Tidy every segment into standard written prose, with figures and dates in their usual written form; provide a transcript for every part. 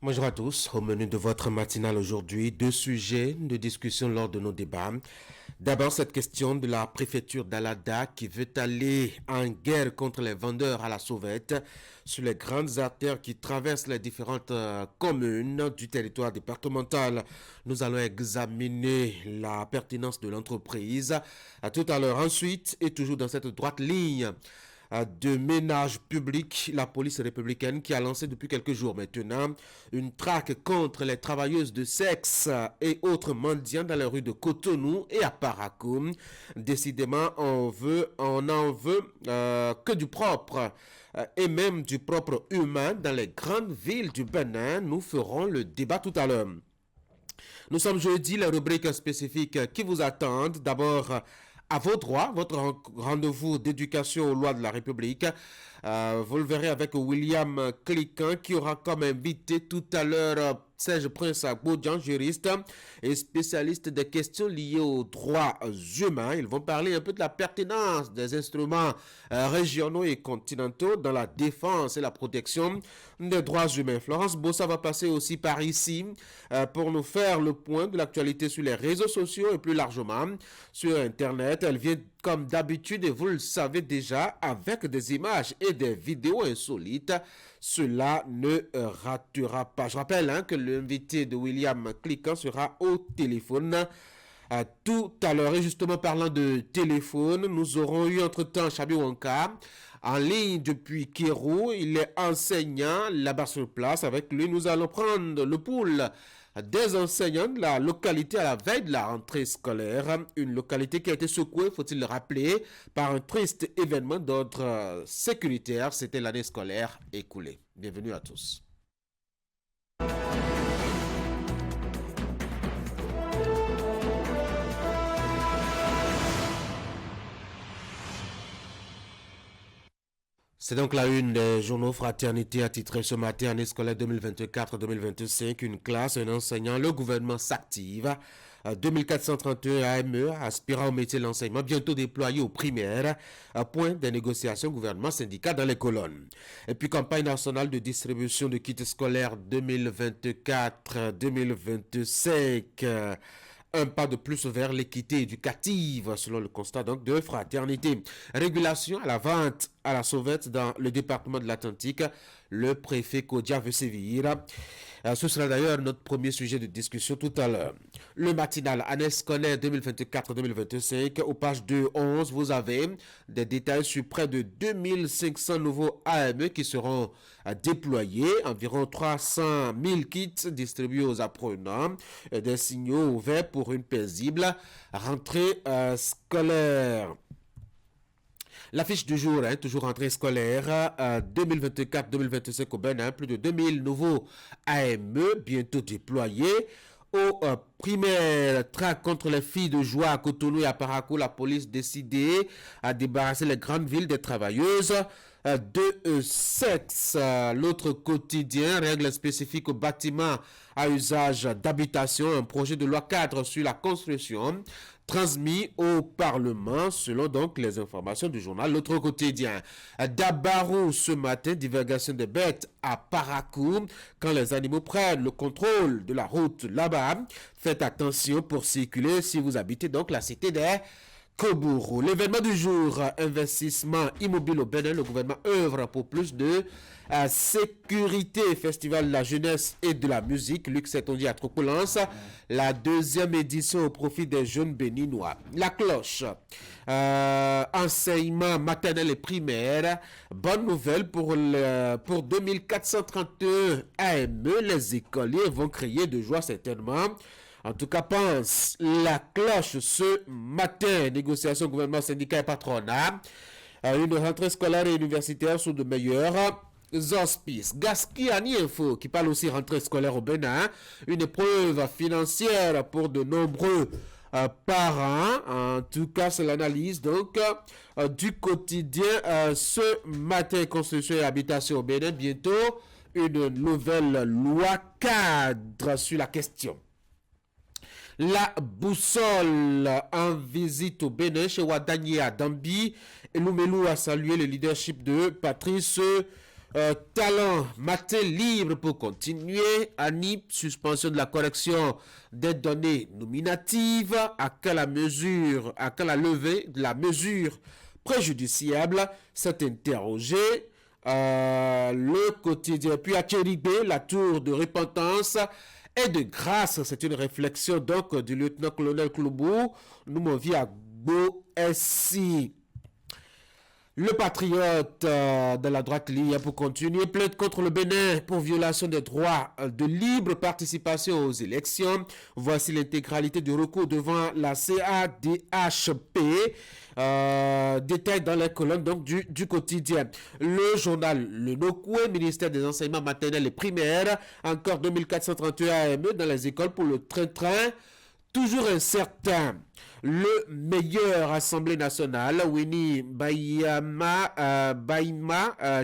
Bonjour à tous. Au menu de votre matinale aujourd'hui, deux sujets de discussion lors de nos débats. D'abord, cette question de la préfecture d'Alada qui veut aller en guerre contre les vendeurs à la sauvette sur les grandes artères qui traversent les différentes communes du territoire départemental. Nous allons examiner la pertinence de l'entreprise. À tout à l'heure. Ensuite, et toujours dans cette droite ligne de ménage public, la police républicaine qui a lancé depuis quelques jours maintenant une traque contre les travailleuses de sexe et autres mendiants dans les rues de Cotonou et à Paracoum. Décidément, on en veut que du propre et même du propre humain dans les grandes villes du Bénin. Nous ferons le débat tout à l'heure. Nous sommes jeudi, les rubriques spécifiques qui vous attendent. D'abord, à vos droits, votre rendez-vous d'éducation aux lois de la République. Vous le verrez avec William Cliquin qui aura comme invité tout à l'heure Serge Prince Agbodjan, juriste et spécialiste des questions liées aux droits humains. Ils vont parler un peu de la pertinence des instruments régionaux et continentaux dans la défense et la protection des droits humains. Florence Bossa va passer aussi par ici pour nous faire le point de l'actualité sur les réseaux sociaux et plus largement sur Internet. Elle vient comme d'habitude, et vous le savez déjà, avec des images et des vidéos insolites. Cela ne ratera pas. Je rappelle que l'invité de William Cliquant sera au téléphone tout à l'heure. Et justement, parlant de téléphone, nous aurons eu entre-temps Chabi Wonka en ligne depuis Kérou. Il est enseignant là-bas sur place. Avec lui, nous allons prendre le pouls des enseignants de la localité à la veille de la rentrée scolaire. Une localité qui a été secouée, faut-il le rappeler, par un triste événement d'ordre sécuritaire. C'était l'année scolaire écoulée. Bienvenue à tous. C'est donc la une des journaux Fraternité attitré ce matin, année scolaire 2024-2025. Une classe, un enseignant, le gouvernement s'active. 2431 AME, aspirant au métier de l'enseignement, bientôt déployé aux primaires. Point des négociations gouvernement-syndicat dans les colonnes. Et puis, campagne nationale de distribution de kits scolaires 2024-2025. Un pas de plus vers l'équité éducative, selon le constat donc de Fraternité. Régulation à la vente à la sauvette dans le département de l'Atlantique. Le préfet Kodia veut sévir. Ce sera d'ailleurs notre premier sujet de discussion tout à l'heure. Le matinal, année scolaire 2024-2025, aux pages 2-11, vous avez des détails sur près de 2500 nouveaux AME qui seront déployés, environ 300 000 kits distribués aux apprenants, des signaux ouverts pour une paisible rentrée scolaire. L'affiche du jour, toujours rentrée scolaire 2024-2025 au Bénin, plus de 2000 nouveaux AME bientôt déployés. Au primaire, traque contre les filles de joie à Cotonou et à Parakou, la police décidée à débarrasser les grandes villes des travailleuses de sexe. L'autre quotidien, règles spécifiques aux bâtiments à usage d'habitation, un projet de loi cadre sur la construction transmis au Parlement selon donc les informations du journal L'autre quotidien. Dabarou ce matin, divulgation des bêtes à Parakou. Quand les animaux prennent le contrôle de la route là-bas, faites attention pour circuler si vous habitez donc la cité des Kobourou. L'événement du jour, investissement immobile au Bénin, le gouvernement œuvre pour plus de sécurité. Festival de la jeunesse et de la musique, Luc Setondi à Trocoulance, la deuxième édition au profit des jeunes béninois. La cloche, enseignement maternel et primaire, bonne nouvelle pour 2431 AME, les écoliers vont crier de joie certainement. En tout cas, pense la cloche ce matin. Négociation gouvernement, syndicat et patronat. Une rentrée scolaire et universitaire sous de meilleurs auspices. Gaskiani Info qui parle aussi rentrée scolaire au Bénin. Une épreuve financière pour de nombreux parents. En tout cas, c'est l'analyse donc du quotidien ce matin. Construction et habitation au Bénin. Bientôt, une nouvelle loi cadre sur la question. La boussole en visite au Bénin chez Wadani à Dambi. Et Lumelu a salué le leadership de Patrice Talent, matin libre pour continuer. ANIP, suspension de la correction des données nominatives. À quand la levée de la mesure préjudiciable? C'est interrogé. Le quotidien. Puis à Chéribé, la tour de repentance et de grâce. C'est une réflexion donc du lieutenant-colonel Kloubou. Nous m'en vient à Go-SI. Le patriote de la droite ligne pour continuer plaide contre le Bénin pour violation des droits de libre participation aux élections. Voici l'intégralité du recours devant la CADHP. Détail dans les colonnes donc du quotidien. Le journal Le Nokoué, ministère des enseignements maternels et primaires, encore 2431 AME dans les écoles pour le train-train. Toujours incertain. Le meilleur Assemblée nationale, Winnie Baima,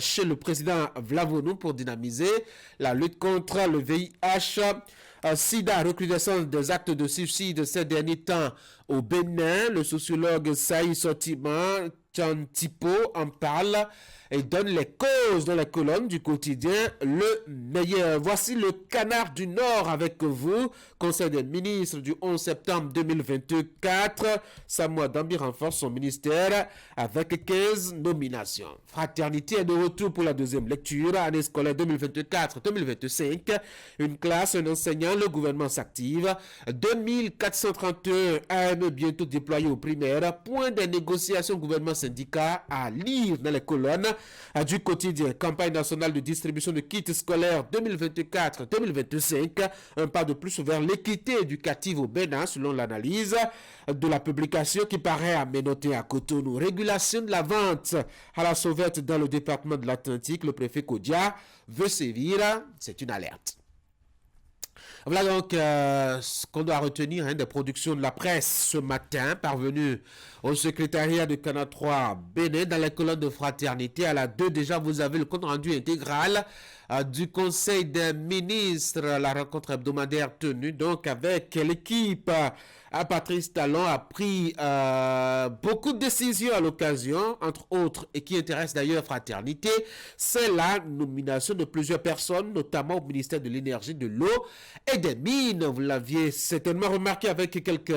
chez le président Vlavonou pour dynamiser la lutte contre le VIH. SIDA, recrudescence des actes de suicide ces derniers temps au Bénin. Le sociologue Saïd Sotiman Chantipo en parle et donne les causes dans la colonne du quotidien Le Meilleur. Voici le Canard du Nord avec vous. Conseil des ministres du 11 septembre 2024. Samoa Dambi renforce son ministère avec 15 nominations. Fraternité est de retour pour la deuxième lecture. Année scolaire 2024-2025. Une classe, un enseignant, le gouvernement s'active. 2431 AM bientôt déployés aux primaires. Point des négociations gouvernement-syndicat à lire dans les colonnes du quotidien. Campagne nationale de distribution de kits scolaires 2024-2025. Un pas de plus vers l'équité éducative au Bénin selon l'analyse de la publication qui paraît aménotée à Cotonou. Régulation de la vente à la sauvette dans le département de l'Atlantique. Le préfet Kodia veut sévir. C'est une alerte. Voilà donc ce qu'on doit retenir des productions de la presse ce matin, parvenu au secrétariat de Canal 3 Bénin dans les colonnes de fraternité. À la 2, déjà, vous avez le compte rendu intégral du Conseil des ministres, la rencontre hebdomadaire tenue donc avec l'équipe. Patrice Talon a pris beaucoup de décisions à l'occasion, entre autres, et qui intéresse d'ailleurs Fraternité, c'est la nomination de plusieurs personnes, notamment au ministère de l'Énergie, de l'Eau et des Mines. Vous l'aviez certainement remarqué avec quelques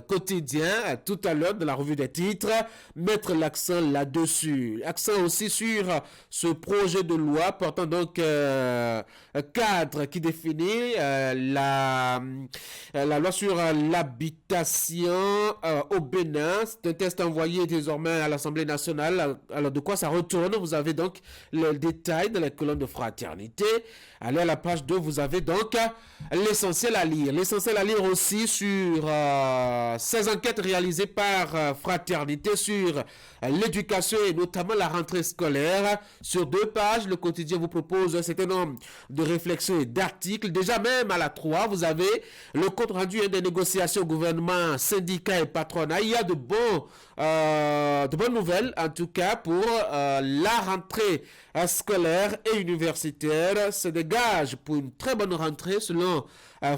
quotidiens tout à l'heure de la revue des titres, mettre l'accent là-dessus. Accent aussi sur ce projet de loi portant donc cadre qui définit la loi sur l'habitation au Bénin. C'est un test envoyé désormais à l'Assemblée nationale. Alors de quoi ça retourne? Vous avez donc le détail dans la colonne de Fraternité. Allez à la page 2, vous avez donc l'essentiel à lire. L'essentiel à lire aussi sur ces enquêtes réalisées par Fraternité sur l'éducation et notamment la rentrée scolaire. Sur 2 pages, le quotidien vous propose un certain nombre de réflexions et d'articles. Déjà même à la 3, vous avez le compte rendu des négociations gouvernement, syndicats et patronat. Il y a de bonnes nouvelles en tout cas pour la rentrée scolaire et universitaire. Se dégage pour une très bonne rentrée selon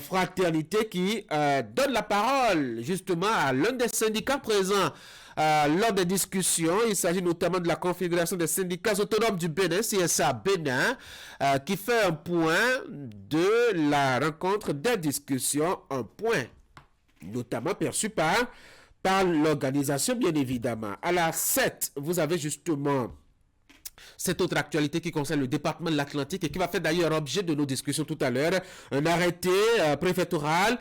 Fraternité qui donne la parole justement à l'un des syndicats présents lors des discussions. Il s'agit notamment de la Confédération des syndicats autonomes du Bénin, CSA Bénin, qui fait un point de la rencontre des discussions, un point notamment perçu par l'organisation bien évidemment. À la 7, vous avez justement cette autre actualité qui concerne le département de l'Atlantique et qui va faire d'ailleurs objet de nos discussions tout à l'heure. Un arrêté préfectoral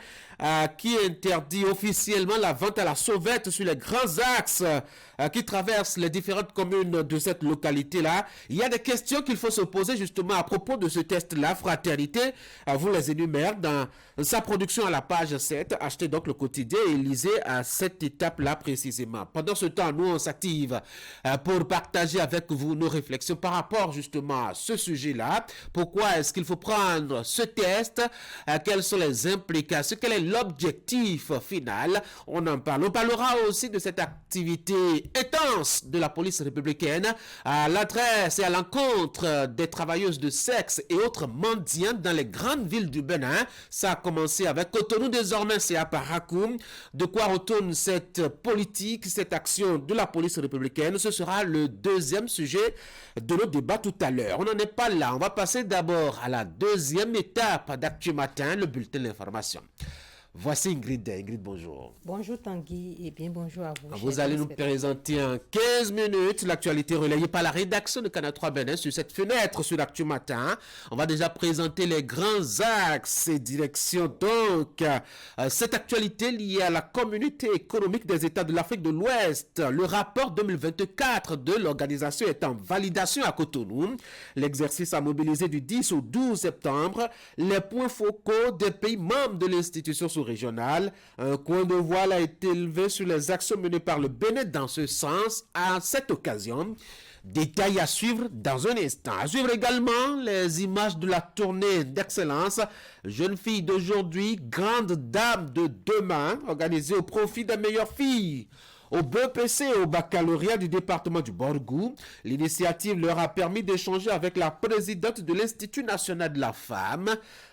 qui interdit officiellement la vente à la sauvette sur les grands axes qui traversent les différentes communes de cette localité-là. Il y a des questions qu'il faut se poser justement à propos de ce test-là. Fraternité vous les énumère dans sa production à la page 7. Achetez donc le quotidien et lisez à cette étape-là précisément. Pendant ce temps, nous on s'active pour partager avec vous nos réflexions par rapport justement à ce sujet-là. Pourquoi est-ce qu'il faut prendre ce test? Quelles sont les implications? Quel est l'objectif final? On en parle. On parlera aussi de cette activité intense de la police républicaine à l'adresse et à l'encontre des travailleuses de sexe et autres mendiants dans les grandes villes du Bénin. Ça a commencé avec Cotonou, désormais c'est à Paracoum. De quoi retourne cette politique, cette action de la police républicaine? Ce sera le deuxième sujet de notre débat tout à l'heure. On n'en est pas là. On va passer d'abord à la deuxième étape d'Actu Matin, le bulletin de l'information. Voici Ingrid. Ingrid, bonjour. Bonjour Tanguy et bien bonjour à vous. Vous allez nous présenter en 15 minutes l'actualité relayée par la rédaction de Canal 3 Bénin sur cette fenêtre sur l'Actu Matin. On va déjà présenter les grands axes et directions. Donc, cette actualité liée à la communauté économique des États de l'Afrique de l'Ouest. Le rapport 2024 de l'organisation est en validation à Cotonou. L'exercice a mobilisé du 10 au 12 septembre les points focaux des pays membres de l'institution régionale. Un coin de voile a été élevé sur les actions menées par le Bénin dans ce sens à cette occasion. Détails à suivre dans un instant. À suivre également les images de la tournée d'excellence Jeunes filles d'aujourd'hui, grandes dames de demain, organisée au profit des meilleures filles. Au BEPC et au baccalauréat du département du Borgou, l'initiative leur a permis d'échanger avec la présidente de l'Institut national de la femme.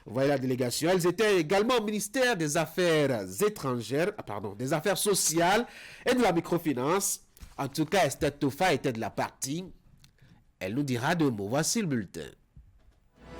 Voilà la délégation. Elles étaient également au ministère des Affaires étrangères, des Affaires sociales et de la microfinance. En tout cas, Esther Tofa était de la partie. Elle nous dira deux mots. Voici le bulletin.